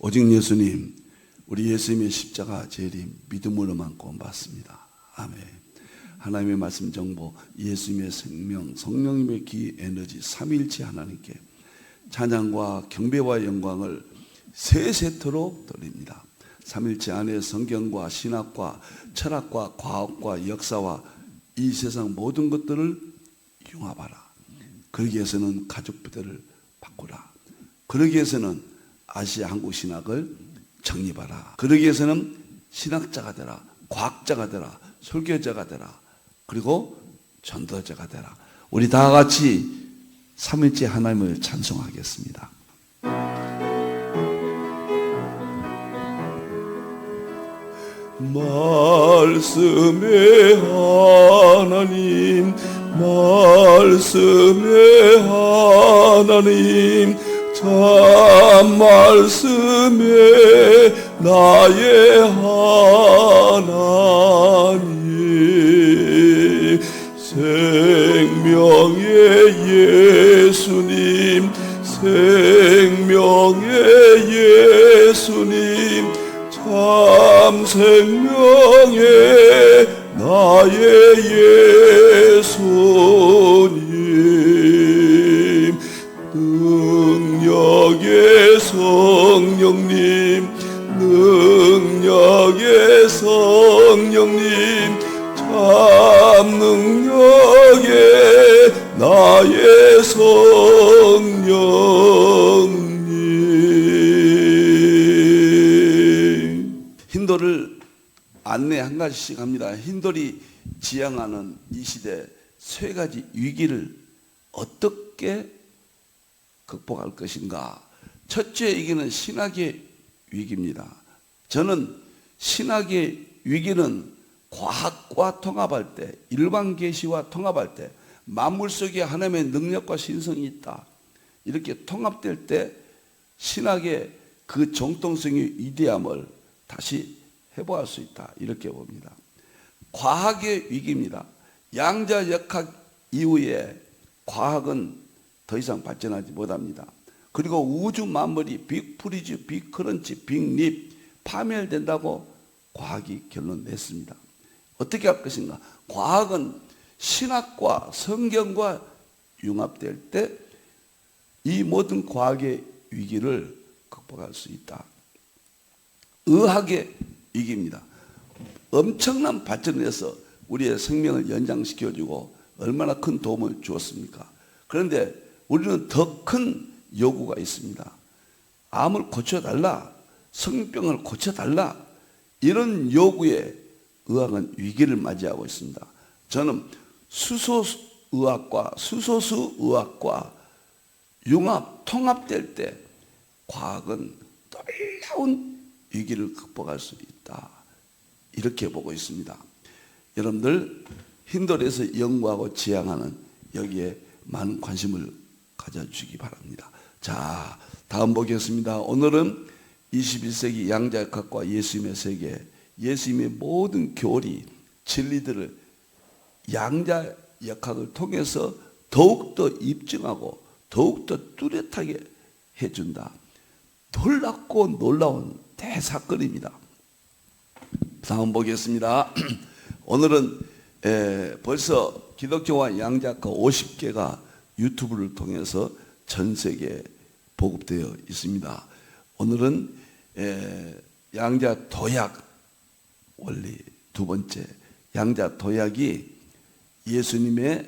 오직 예수님, 우리 예수님의 십자가 재림 믿음으로만 구원받습니다. 아멘. 하나님의 말씀 정보, 예수님의 생명, 성령님의 기 에너지, 삼위일체 하나님께 찬양과 경배와 영광을 세세토록 돌립니다. 삼위일체 안에 성경과 신학과 철학과 과학과 역사와 이 세상 모든 것들을 융합하라. 그러기 위해서는 가족부대를 바꾸라. 그러기 위해서는 아시아 한국 신학을 정립하라. 그러기 위해서는 신학자가 되라. 과학자가 되라. 설교자가 되라. 그리고 전도자가 되라. 우리 다 같이 삼위일체 하나님을 찬송하겠습니다. 말씀의 하나님, 말씀의 하나님, 참 말씀의 나의 하나님, 생명의 예수님, 생명의 예수님, 참 생명의 나의 예수님, 능력의 성령님, 능력의 성령님, 참 능력의 나의 성령님. 힌도를 안내 한 가지씩 합니다. 힌도리 지향하는 이 시대 세 가지 위기를 어떻게 극복할 것인가. 첫째 위기는 신학의 위기입니다. 저는 신학의 위기는 과학과 통합할 때, 일반 계시와 통합할 때, 만물 속에 하나님의 능력과 신성이 있다, 이렇게 통합될 때 신학의 그 정통성의 위대함을 다시 회복할 수 있다, 이렇게 봅니다. 과학의 위기입니다. 양자역학 이후에 과학은 더 이상 발전하지 못합니다. 그리고 우주 만물이 빅프리즈, 빅크런치, 빅립 파멸된다고 과학이 결론 냈습니다. 어떻게 할 것인가? 과학은 신학과 성경과 융합될 때 이 모든 과학의 위기를 극복할 수 있다. 의학의 위기입니다. 엄청난 발전을 해서 우리의 생명을 연장시켜주고 얼마나 큰 도움을 주었습니까? 그런데 우리는 더 큰 요구가 있습니다. 암을 고쳐달라, 성병을 고쳐달라, 이런 요구에 의학은 위기를 맞이하고 있습니다. 저는 수소의학과 수소수의학과 융합, 통합될 때 과학은 놀라운 위기를 극복할 수 있다, 이렇게 보고 있습니다. 여러분들 힌도리에서 연구하고 지향하는 여기에 많은 관심을 가져주시기 바랍니다. 자, 다음 보겠습니다. 오늘은 21세기 양자역학과 예수님의 세계, 예수님의 모든 교리, 진리들을 양자역학을 통해서 더욱더 입증하고 더욱더 뚜렷하게 해준다. 놀랍고 놀라운 대사건입니다. 다음 보겠습니다. 오늘은 벌써 기독교와 양자역학 50개가 유튜브를 통해서 전 세계에 보급되어 있습니다. 오늘은 양자 도약 원리 두 번째, 양자 도약이 예수님의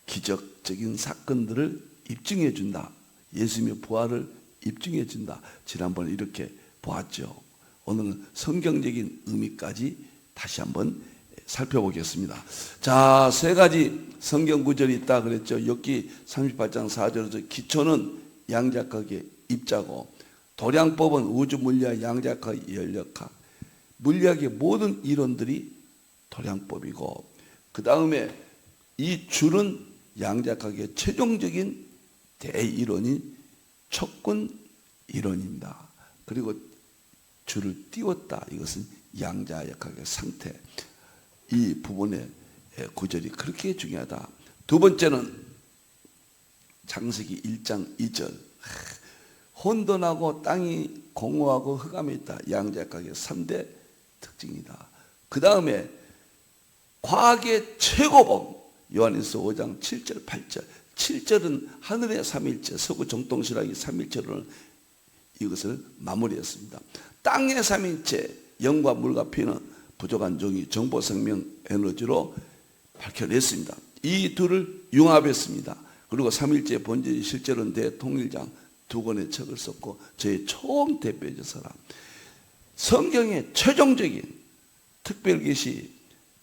기적적인 사건들을 입증해 준다. 예수님의 부활을 입증해 준다. 지난번에 이렇게 보았죠. 오늘은 성경적인 의미까지 다시 한번 살펴보겠습니다. 자, 세 가지 성경 구절이 있다 그랬죠. 욥기 38장 4절에서 기초는 양자역학의 입자고, 도량법은 우주 물리학, 양자역학의 열역학, 물리학의 모든 이론들이 도량법이고, 그 다음에 이 줄은 양자역학의 최종적인 대이론인 촉근 이론입니다. 그리고 줄을 띄웠다, 이것은 양자역학의 상태. 이 부분의 구절이 그렇게 중요하다. 두 번째는 창세기 1장 2절, 혼돈하고 땅이 공허하고 흑암이 있다. 양자역학의 3대 특징이다. 그 다음에 과학의 최고봉 요한일서 5장 7절 8절 7절은 하늘의 삼일체 서구 정통신학이 삼일체로는 이것을 마무리했습니다. 땅의 삼일체 영과 물과 피는 부족한 종이 정보 생명 에너지로 밝혀냈습니다. 이 둘을 융합했습니다. 그리고 삼일체의 본질이 실제로는 대통일장 두 권의 책을 썼고 저의 총 대표적 사람 성경의 최종적인 특별계시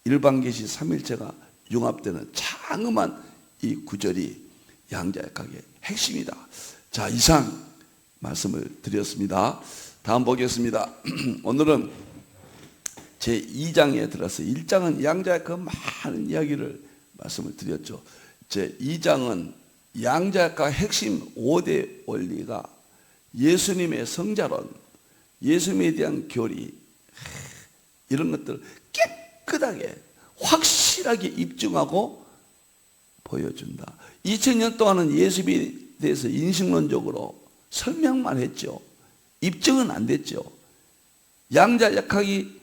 일반계시 삼일체가 융합되는 장엄한 이 구절이 양자역학의 핵심이다. 자, 이상 말씀을 드렸습니다. 다음 보겠습니다. 오늘은 제2장에 들어서 1장은 양자역학 많은 이야기를 말씀을 드렸죠. 제2장은 양자역학 핵심 5대 원리가 예수님의 성자론, 예수님에 대한 교리 이런 것들을 깨끗하게 확실하게 입증하고 보여준다. 2000년 동안은 예수님에 대해서 인식론적으로 설명만 했죠. 입증은 안 됐죠. 양자역학이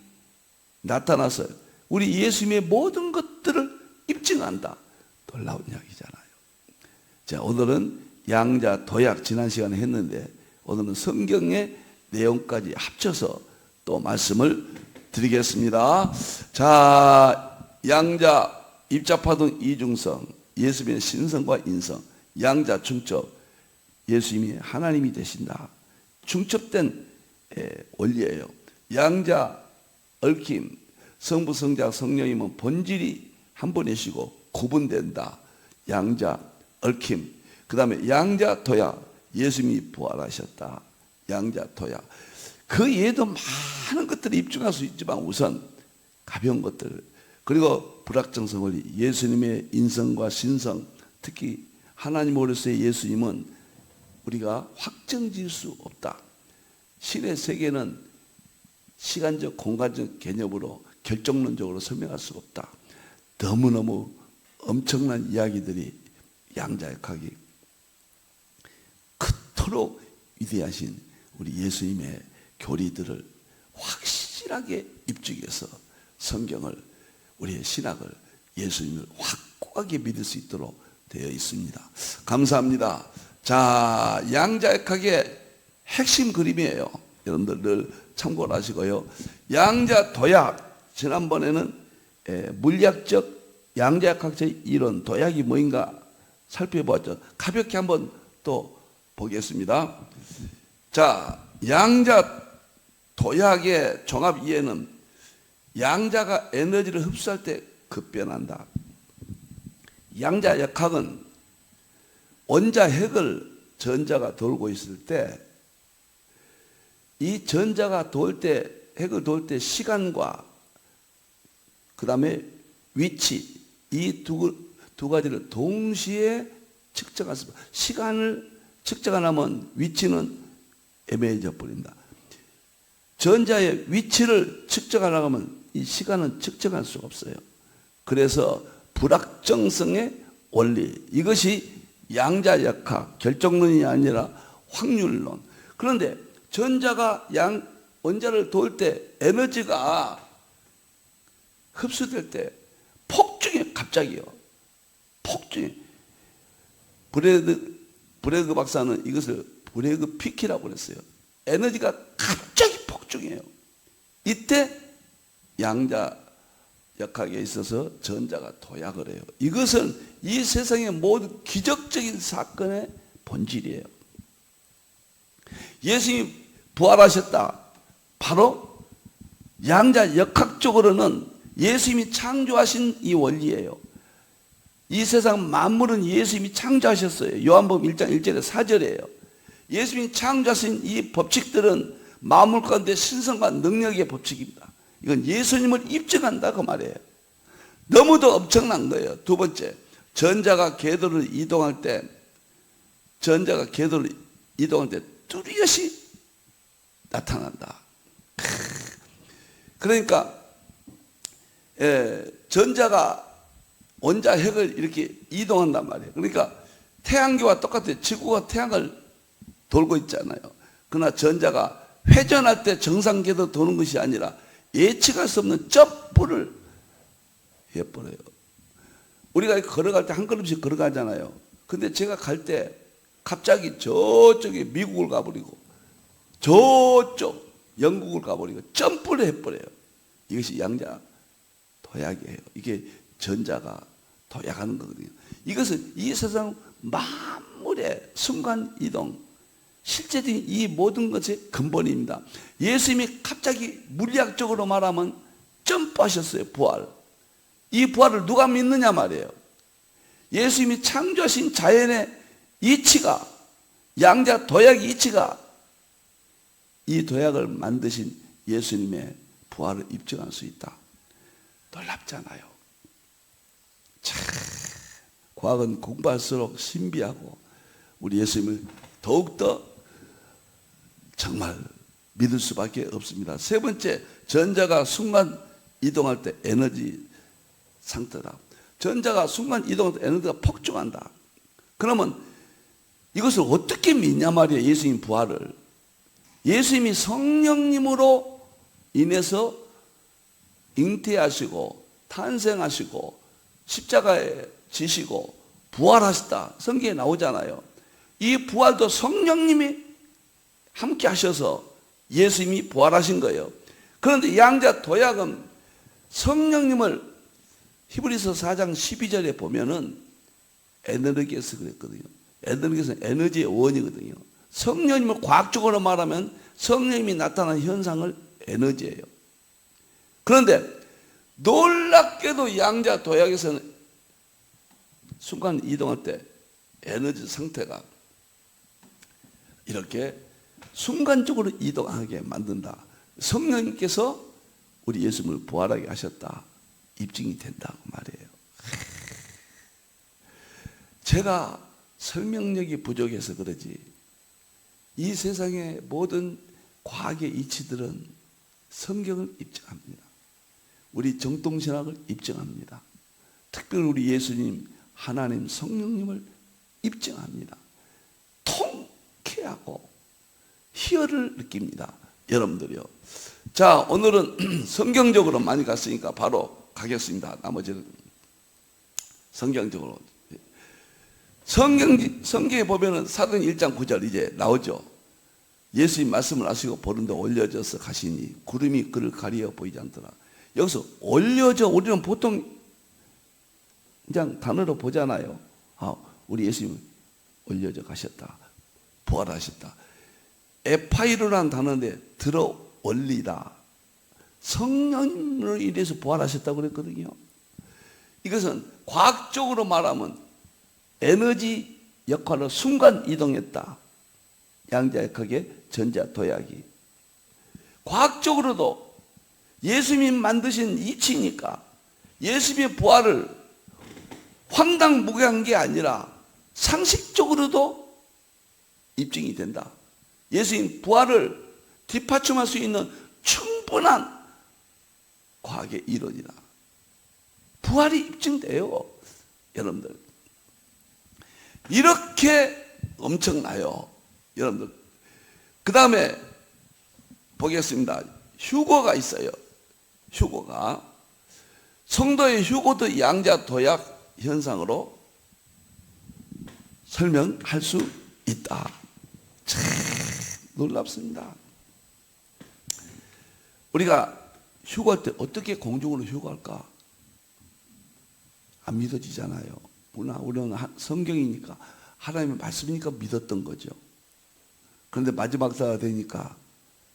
나타나서 우리 예수님의 모든 것들을 입증한다. 놀라운 이야기잖아요. 자, 오늘은 양자 도약 지난 시간에 했는데 오늘은 성경의 내용까지 합쳐서 또 말씀을 드리겠습니다. 자, 양자 입자파동 이중성 예수님의 신성과 인성 양자 중첩 예수님이 하나님이 되신다. 중첩된 원리예요. 양자 얽힘 성부 성자 성령님은 본질이 한 분이시고 구분된다. 양자 얽힘 그 다음에 양자 도약 예수님이 부활하셨다. 양자 도약 그 외에도 많은 것들을 입증할 수 있지만 우선 가벼운 것들 그리고 불확정성 원리 예수님의 인성과 신성 특히 하나님으로서의 예수님은 우리가 확정지을 수 없다. 신의 세계는 시간적 공간적 개념으로 결정론적으로 설명할 수 없다. 너무너무 엄청난 이야기들이 양자역학이 그토록 위대하신 우리 예수님의 교리들을 확실하게 입증해서 성경을 우리의 신학을 예수님을 확고하게 믿을 수 있도록 되어 있습니다. 감사합니다. 자, 양자역학의 핵심 그림이에요. 여러분들 늘 참고를 하시고요. 양자 도약 지난번에는 물리학적 양자역학적 이론 도약이 뭐인가 살펴보았죠. 가볍게 한번 또 보겠습니다. 자, 양자 도약의 종합 이해는 양자가 에너지를 흡수할 때 급변한다. 양자역학은 원자 핵을 전자가 돌고 있을 때 이 전자가 돌 때 핵을 돌 때 시간과 그 다음에 위치 이 두 가지를 동시에 측정했습니다. 시간을 측정 안 하면 위치는 애매해져 버린다. 전자의 위치를 측정하려고 하면 이 시간은 측정할 수가 없어요. 그래서 불확정성의 원리 이것이 양자역학 결정론이 아니라 확률론. 그런데 전자가 원자를 돌 때 에너지가 흡수될 때 폭증해 갑자기요. 폭증해. 브레그 박사는 이것을 브레그 피키라고 그랬어요. 에너지가 갑자기 폭증해요. 이때 양자역학에 있어서 전자가 도약을 해요. 이것은 이 세상의 모든 기적적인 사건의 본질이에요. 예수님이 부활하셨다. 바로 양자역학적으로는 예수님이 창조하신 이 원리예요. 이 세상 만물은 예수님이 창조하셨어요. 요한복음 1장 1절에 4절이에요. 예수님이 창조하신 이 법칙들은 만물 가운데 신성과 능력의 법칙입니다. 이건 예수님을 입증한다 그 말이에요. 너무도 엄청난 거예요. 두 번째, 전자가 궤도를 이동할 때 뚜렷이 나타난다. 그러니까 전자가 원자 핵을 이렇게 이동한단 말이에요. 그러니까 태양계와 똑같아요. 지구가 태양을 돌고 있잖아요. 그러나 전자가 회전할 때 정상 궤도 도는 것이 아니라 예측할 수 없는 쩍불을 해버려요. 우리가 걸어갈 때 한 걸음씩 걸어가잖아요. 근데 제가 갈 때 갑자기 저쪽에 미국을 가버리고 저쪽 영국을 가버리고 점프를 해버려요. 이것이 양자 도약이에요. 이게 전자가 도약하는 거거든요. 이것은 이 세상 만물의 순간 이동, 실제적인 이 모든 것의 근본입니다. 예수님이 갑자기 물리학적으로 말하면 점프하셨어요. 부활. 이 부활을 누가 믿느냐 말이에요. 예수님이 창조하신 자연의 이치가, 양자 도약의 이치가 이 도약을 만드신 예수님의 부활을 입증할 수 있다. 놀랍잖아요. 참, 과학은 공부할수록 신비하고 우리 예수님을 더욱더 정말 믿을 수밖에 없습니다. 세 번째, 전자가 순간 이동할 때 에너지 상태다. 전자가 순간 이동할 때 에너지가 폭증한다. 그러면 이것을 어떻게 믿냐 말이에요. 예수님 부활을. 예수님이 성령님으로 인해서 잉태하시고 탄생하시고 십자가에 지시고 부활하셨다. 성경에 나오잖아요. 이 부활도 성령님이 함께 하셔서 예수님이 부활하신 거예요. 그런데 양자 도약은 성령님을 히브리서 4장 12절에 보면은 에너지에서 그랬거든요. 에너지에서는 에너지의 원이거든요. 성령님을 과학적으로 말하면 성령님이 나타나는 현상을 에너지예요. 그런데 놀랍게도 양자 도약에서는 순간 이동할 때 에너지 상태가 이렇게 순간적으로 이동하게 만든다. 성령님께서 우리 예수님을 부활하게 하셨다. 입증이 된다고 말이에요. 제가 설명력이 부족해서 그러지 이 세상의 모든 과학의 이치들은 성경을 입증합니다. 우리 정통신학을 입증합니다. 특별히 우리 예수님, 하나님, 성령님을 입증합니다. 통쾌하고 희열을 느낍니다. 여러분들이요. 자, 오늘은 성경적으로 많이 갔으니까 바로 가겠습니다. 나머지는 성경적으로. 성경에 보면은 사도행 1장 9절 이제 나오죠. 예수님 말씀을 하시고 보는데 올려져서 가시니 구름이 그를 가리어 보이지 않더라. 여기서 올려져, 우리는 보통 그냥 단어로 보잖아요. 우리 예수님 올려져 가셨다. 부활하셨다. 에파이로라는 단어인데 들어 올리다. 성령으로 인해서 부활하셨다고 그랬거든요. 이것은 과학적으로 말하면 에너지 역할로 순간 이동했다. 양자역학의 전자 도약이. 과학적으로도 예수님이 만드신 이치니까 예수님의 부활을 황당무계한 게 아니라 상식적으로도 입증이 된다. 예수님 부활을 뒷받침할 수 있는 충분한 과학의 이론이다. 부활이 입증돼요. 여러분들. 이렇게 엄청나요. 여러분들. 그 다음에 보겠습니다. 휴거가 있어요. 휴거가. 성도의 휴거도 양자 도약 현상으로 설명할 수 있다. 참 놀랍습니다. 우리가 휴거할 때 어떻게 공중으로 휴거할까? 안 믿어지잖아요. 우리는 성경이니까 하나님의 말씀이니까 믿었던 거죠. 그런데 마지막 사가 되니까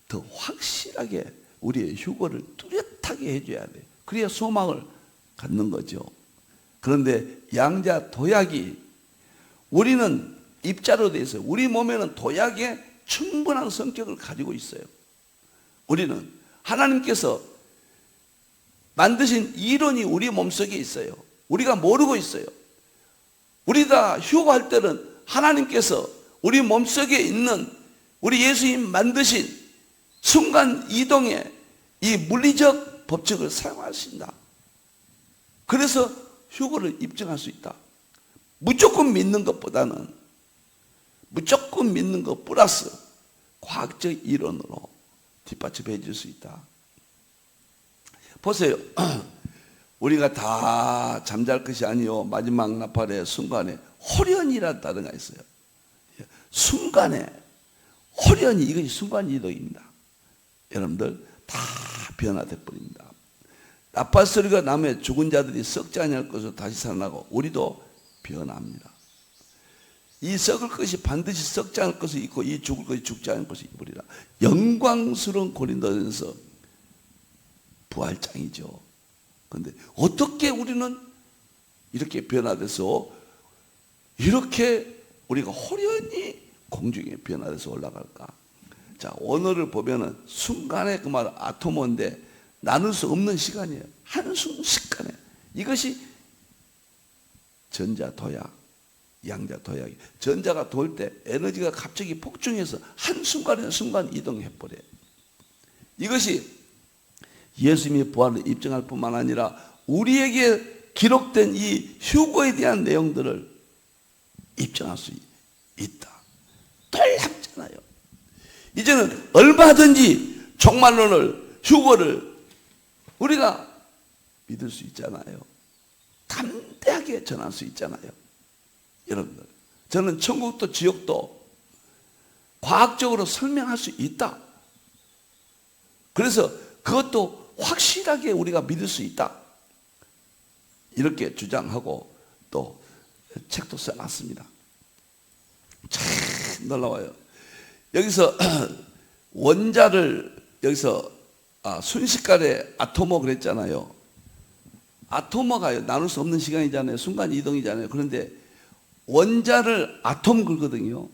더 확실하게 우리의 휴거를 뚜렷하게 해줘야 돼. 그래야 소망을 갖는 거죠. 그런데 양자 도약이 우리는 입자로 되어 있어요. 우리 몸에는 도약의 충분한 성격을 가지고 있어요. 우리는 하나님께서 만드신 이론이 우리 몸속에 있어요. 우리가 모르고 있어요. 우리 다 휴거할 때는 하나님께서 우리 몸속에 있는 우리 예수님 만드신 순간 이동의 이 물리적 법칙을 사용하신다. 그래서 휴거를 입증할 수 있다. 무조건 믿는 것보다는 무조건 믿는 것 플러스 과학적 이론으로 뒷받침해 줄 수 있다. 보세요. 우리가 다 잠잘 것이 아니요 마지막 나팔의 순간에 호련이라는 단어가 있어요. 순간에 호련이, 이것이 순간이동입니다. 여러분들 다 변화돼 버립니다. 나팔 소리가 나면 죽은 자들이 썩지 아니할 것으로 다시 살아나고 우리도 변합니다. 이 썩을 것이 반드시 썩지 않을 것이 있고 이 죽을 것이 죽지 않을 것이 있으리라. 영광스러운 고린도전서 부활장이죠. 그런데 어떻게 우리는 이렇게 변화돼서 이렇게 우리가 호련히 공중에 변화돼서 올라갈까? 자, 오늘을 보면은 순간에 그 말 아토모인데 나눌 수 없는 시간이에요. 한순간에. 이것이 전자 도약, 양자 도약이. 전자가 돌 때 에너지가 갑자기 폭증해서 한순간에 순간 이동해버려요. 이것이 예수님의 부활을 입증할 뿐만 아니라 우리에게 기록된 이 휴거에 대한 내용들을 입증할 수 있다. 놀랍잖아요. 이제는 얼마든지 종말론을, 휴거를 우리가 믿을 수 있잖아요. 담대하게 전할 수 있잖아요. 여러분들, 저는 천국도 지옥도 과학적으로 설명할 수 있다. 그래서 그것도 확실하게 우리가 믿을 수 있다. 이렇게 주장하고 또 책도 써놨습니다. 참 놀라워요. 여기서 원자를 여기서 순식간에 아토모 그랬잖아요. 아토모가 나눌 수 없는 시간이잖아요. 순간 이동이잖아요. 그런데 원자를 아톰 그러거든요.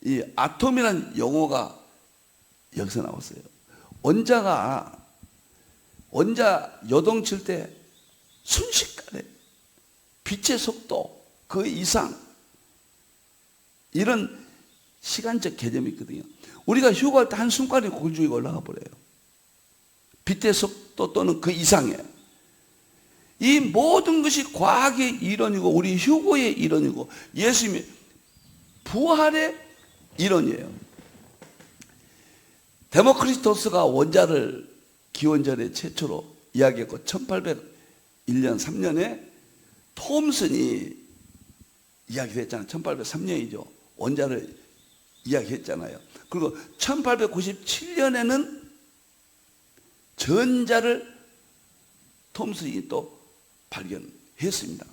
이 아톰이라는 용어가 여기서 나왔어요. 원자 요동칠 때 순식간에 빛의 속도 그 이상 이런 시간적 개념이 있거든요. 우리가 휴가할 때 한순간에 공중에 올라가 버려요. 빛의 속도 또는 그 이상에. 이 모든 것이 과학의 이론이고 우리 휴거의 이론이고 예수님의 부활의 이론이에요. 데모크리토스가 원자를 기원전에 최초로 이야기했고 1801년 3년에 톰슨이 이야기를 했잖아요. 1803년이죠. 원자를 이야기했잖아요. 그리고 1897년에는 전자를 톰슨이 또 발견했습니다.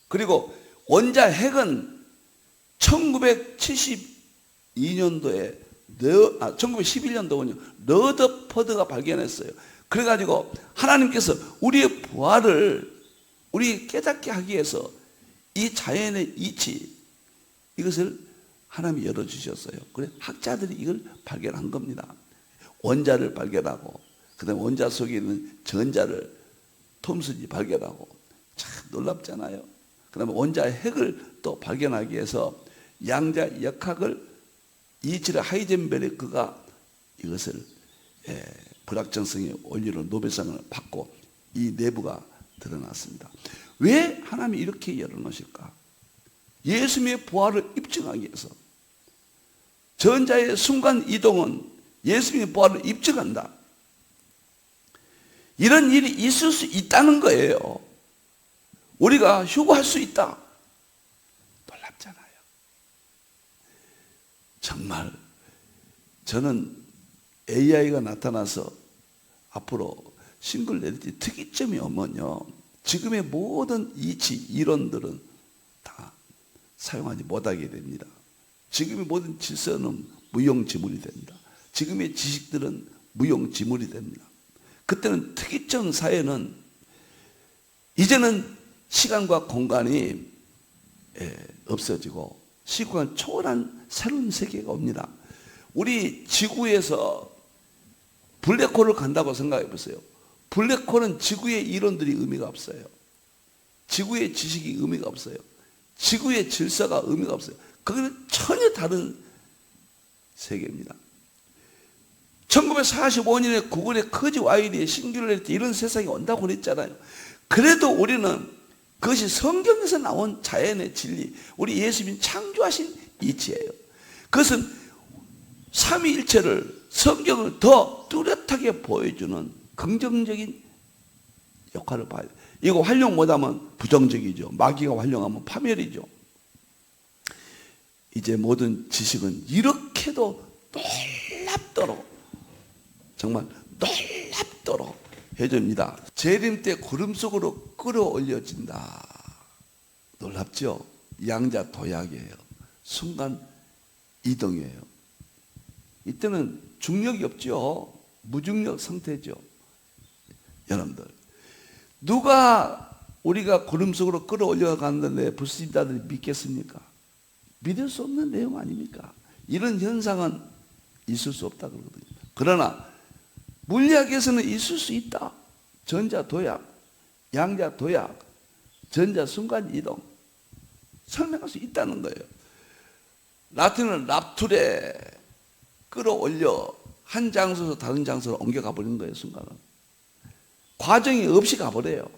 그리고 원자 핵은 1972년도에 1911년도군요. 러더퍼드가 발견했어요. 그래가지고 하나님께서 우리의 부활을 우리 깨닫게 하기 위해서 이 자연의 이치 이것을 하나님이 열어주셨어요. 그래 학자들이 이걸 발견한 겁니다. 원자를 발견하고 그 다음에 원자 속에 있는 전자를 톰슨이 발견하고 참 놀랍잖아요. 그 다음에 원자 핵을 또 발견하기 위해서 양자 역학을 이치르 하이젠베르크가 이것을 불확정성의 원리로 노벨상을 받고 이 내부가 드러났습니다. 왜 하나님이 이렇게 열어놓으실까? 예수님의 부활을 입증하기 위해서. 전자의 순간 이동은 예수님의 부활을 입증한다. 이런 일이 있을 수 있다는 거예요. 우리가 휴거할 수 있다. 놀랍잖아요. 정말 저는 AI가 나타나서 앞으로 싱글레리티 특이점이 오면요, 지금의 모든 이치 이론들은 다 사용하지 못하게 됩니다. 지금의 모든 질서는 무용지물이 됩니다. 지금의 지식들은 무용지물이 됩니다. 그때는 특이점 사회는 이제는 시간과 공간이 없어지고 시간 초월한 새로운 세계가 옵니다. 우리 지구에서 블랙홀을 간다고 생각해 보세요. 블랙홀은 지구의 이론들이 의미가 없어요. 지구의 지식이 의미가 없어요. 지구의 질서가 의미가 없어요. 그거는 전혀 다른 세계입니다. 1945년에 구글의 커지 와일리의 싱귤러리티 이런 세상이 온다고 그랬잖아요. 그래도 우리는 그것이 성경에서 나온 자연의 진리, 우리 예수님 창조하신 이치예요. 그것은 삼위일체를 성경을 더 뚜렷하게 보여주는 긍정적인 역할을 봐요. 이거 활용 못하면 부정적이죠. 마귀가 활용하면 파멸이죠. 이제 모든 지식은 이렇게도 놀랍도록, 정말 놀랍도록 해줍니다. 재림 때 구름 속으로 끌어올려진다. 놀랍죠? 양자 도약이에요. 순간 이동이에요. 이때는 중력이 없죠. 무중력 상태죠. 여러분들, 누가 우리가 구름 속으로 끌어올려가는데 불신자들이 믿겠습니까? 믿을 수 없는 내용 아닙니까? 이런 현상은 있을 수 없다 그러거든요. 그러나 물리학에서는 있을 수 있다. 전자 도약, 양자 도약, 전자 순간 이동 설명할 수 있다는 거예요. 라틴은 랍투레, 끌어올려 한 장소에서 다른 장소로 옮겨가 버리는 거예요. 순간은 과정이 없이 가버려요.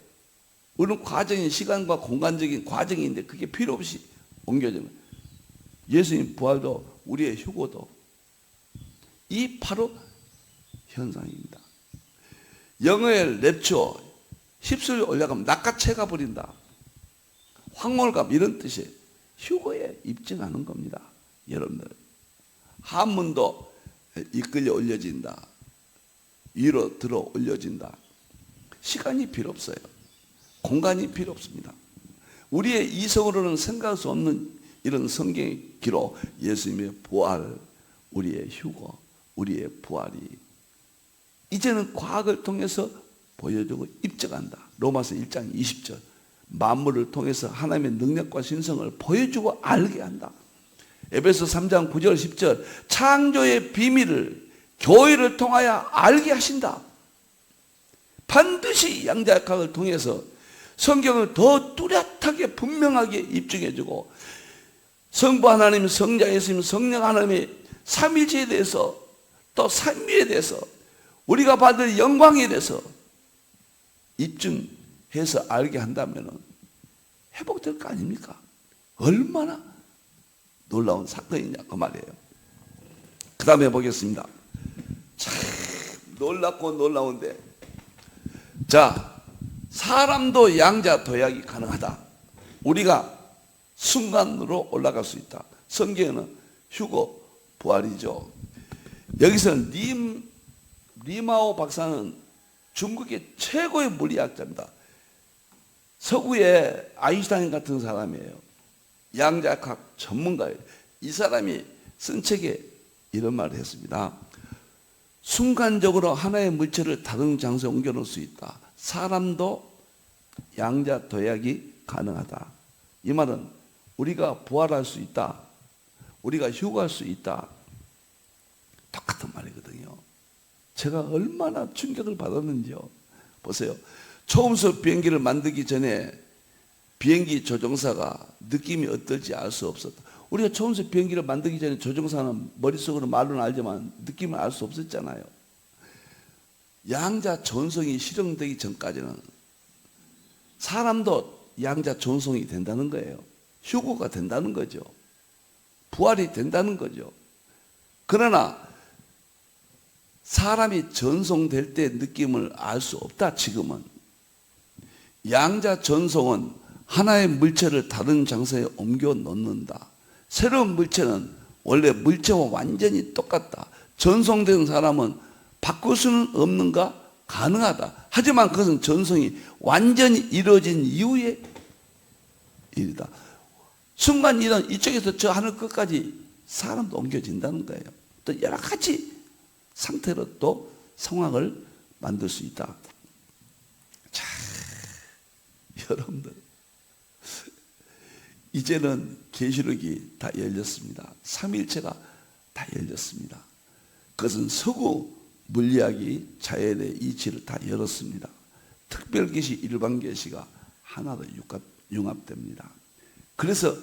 우리는 과정이 시간과 공간적인 과정인데 그게 필요 없이 옮겨지는, 예수님 부활도 우리의 휴고도 이 바로 현상입니다. 영어의 랩처, 휩쓸려 올라가면 낚아채가 버린다, 황홀감, 이런 뜻이에요. 휴거에 입증하는 겁니다. 여러분들, 한문도 이끌려 올려진다, 위로 들어 올려진다. 시간이 필요 없어요. 공간이 필요 없습니다. 우리의 이성으로는 생각할 수 없는 이런 성경의 기록, 예수님의 부활, 우리의 휴거, 우리의 부활이 이제는 과학을 통해서 보여주고 입증한다. 로마서 1장 20절, 만물을 통해서 하나님의 능력과 신성을 보여주고 알게 한다. 에베소 3장 9절 10절, 창조의 비밀을 교회를 통하여 알게 하신다. 반드시 양자역학을 통해서 성경을 더 뚜렷하게 분명하게 입증해주고, 성부 하나님, 성자 예수님, 성령 하나님의 삼위일체에 대해서, 또 삼위에 대해서, 우리가 받을 영광에 대해서 입증해서 알게 한다면 회복될 거 아닙니까? 얼마나 놀라운 사건이냐 그 말이에요. 그 다음에 보겠습니다. 참 놀랍고 놀라운데, 자, 사람도 양자 도약이 가능하다. 우리가 순간으로 올라갈 수 있다. 성경에는 휴거, 부활이죠. 여기서는 리마오 박사는 중국의 최고의 물리학자입니다. 서구의 아인슈타인 같은 사람이에요. 양자역학 전문가예요. 이 사람이 쓴 책에 이런 말을 했습니다. 순간적으로 하나의 물체를 다른 장소에 옮겨놓을 수 있다. 사람도 양자 도약이 가능하다. 이 말은 우리가 부활할 수 있다, 우리가 휴거할 수 있다, 똑같은 말이거든요. 제가 얼마나 충격을 받았는지요. 보세요. 초음속 비행기를 만들기 전에 비행기 조종사가 느낌이 어떨지 알 수 없었다. 우리가 초음속 비행기를 만들기 전에 조종사는 머릿속으로 말로는 알지만 느낌을 알 수 없었잖아요. 양자 전송이 실현되기 전까지는 사람도 양자 전송이 된다는 거예요. 휴거가 된다는 거죠. 부활이 된다는 거죠. 그러나 사람이 전송될 때 느낌을 알 수 없다. 지금은 양자 전송은 하나의 물체를 다른 장소에 옮겨 놓는다. 새로운 물체는 원래 물체와 완전히 똑같다. 전송된 사람은 바꿀 수는 없는가? 가능하다. 하지만 그것은 전송이 완전히 이루어진 이후의 일이다. 순간 이동, 이쪽에서 저 하늘 끝까지 사람도 옮겨진다는 거예요. 또 여러 가지 상태로 또 상황을 만들 수 있다. 자, 여러분들, 이제는 계시록이 다 열렸습니다. 삼위일체가 다 열렸습니다. 그것은 서구 물리학이 자연의 이치를 다 열었습니다. 특별계시, 일반계시가 하나로 융합됩니다. 그래서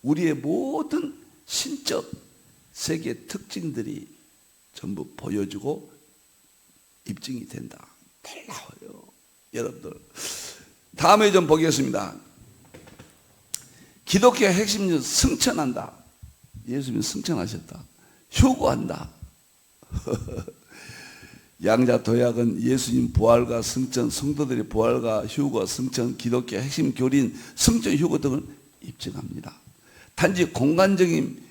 우리의 모든 신적 세계 특징들이 전부 보여주고 입증이 된다. 놀라워요. 여러분들, 다음에 좀 보겠습니다. 기독교의 핵심은 승천한다. 예수님이 승천하셨다. 휴거한다. 양자 도약은 예수님 부활과 승천, 성도들의 부활과 휴거, 승천, 기독교의 핵심 교리인 승천, 휴거 등을 입증합니다. 단지 공간적인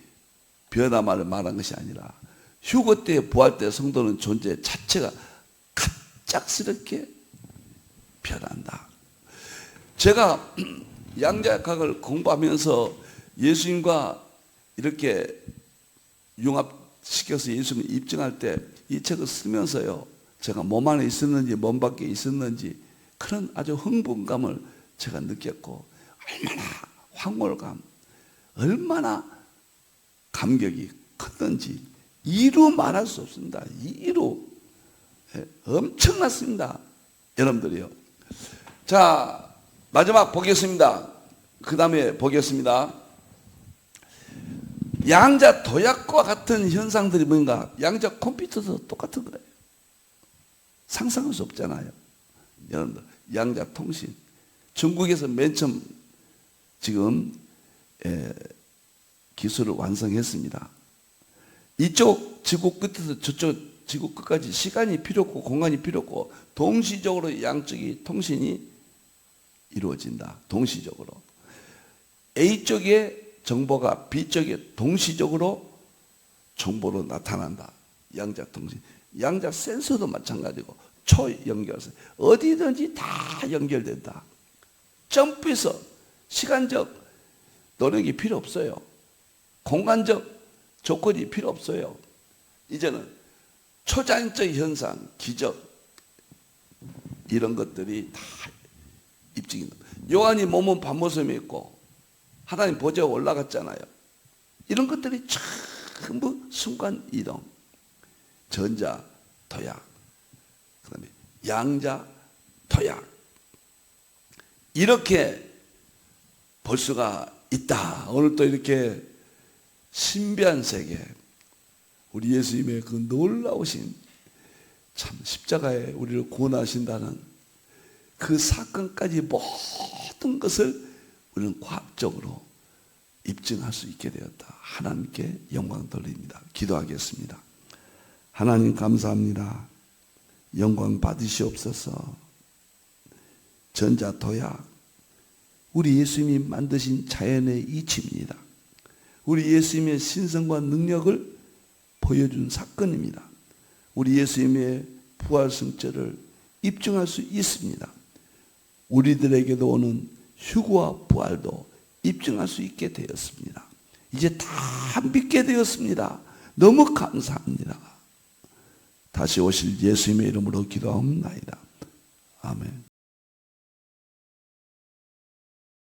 변화만을 말한 것이 아니라 휴거 때, 부활 때 성도는 존재 자체가 갑작스럽게 변한다. 제가 양자역학을 공부하면서 예수님과 이렇게 융합시켜서 예수님을 입증할 때 이 책을 쓰면서요, 제가 몸 안에 있었는지 몸 밖에 있었는지 그런 아주 흥분감을 제가 느꼈고, 얼마나 황홀감, 얼마나 감격이 컸던지 이루 말할 수 없습니다. 이루 엄청났습니다. 여러분들이요. 자, 마지막 보겠습니다. 그 다음에 보겠습니다. 양자 도약과 같은 현상들이 뭔가? 양자 컴퓨터도 똑같은 거예요. 상상할 수 없잖아요. 여러분들, 양자 통신. 중국에서 맨 처음 지금 기술을 완성했습니다. 이쪽 지구 끝에서 저쪽 지구 끝까지 시간이 필요 없고 공간이 필요 없고 동시적으로 양쪽이 통신이 이루어진다. 동시적으로. A쪽에 정보가 B쪽에 동시적으로 정보로 나타난다. 양자 통신. 양자 센서도 마찬가지고 초연결선. 어디든지 다 연결된다. 점프해서 시간적 노력이 필요 없어요. 공간적 조건이 필요 없어요. 이제는 초자연적 현상, 기적 이런 것들이 다 입증이 됩니다. 요한이 몸은 밤모섬에 있고 하나님 보좌에 올라갔잖아요. 이런 것들이 전부 순간 이동. 전자, 도약, 그 다음에 양자, 도약. 이렇게 볼 수가 있다. 오늘 또 이렇게 신비한 세계, 우리 예수님의 그 놀라우신 참 십자가에 우리를 구원하신다는 그 사건까지 모든 것을 우리는 과학적으로 입증할 수 있게 되었다. 하나님께 영광 돌립니다. 기도하겠습니다. 하나님 감사합니다. 영광 받으시옵소서. 전자 도약, 우리 예수님이 만드신 자연의 이치입니다. 우리 예수님의 신성과 능력을 보여준 사건입니다. 우리 예수님의 부활 승천을 입증할 수 있습니다. 우리들에게도 오는 휴거와 부활도 입증할 수 있게 되었습니다. 이제 다 믿게 되었습니다. 너무 감사합니다. 다시 오실 예수님의 이름으로 기도하옵나이다. 아멘.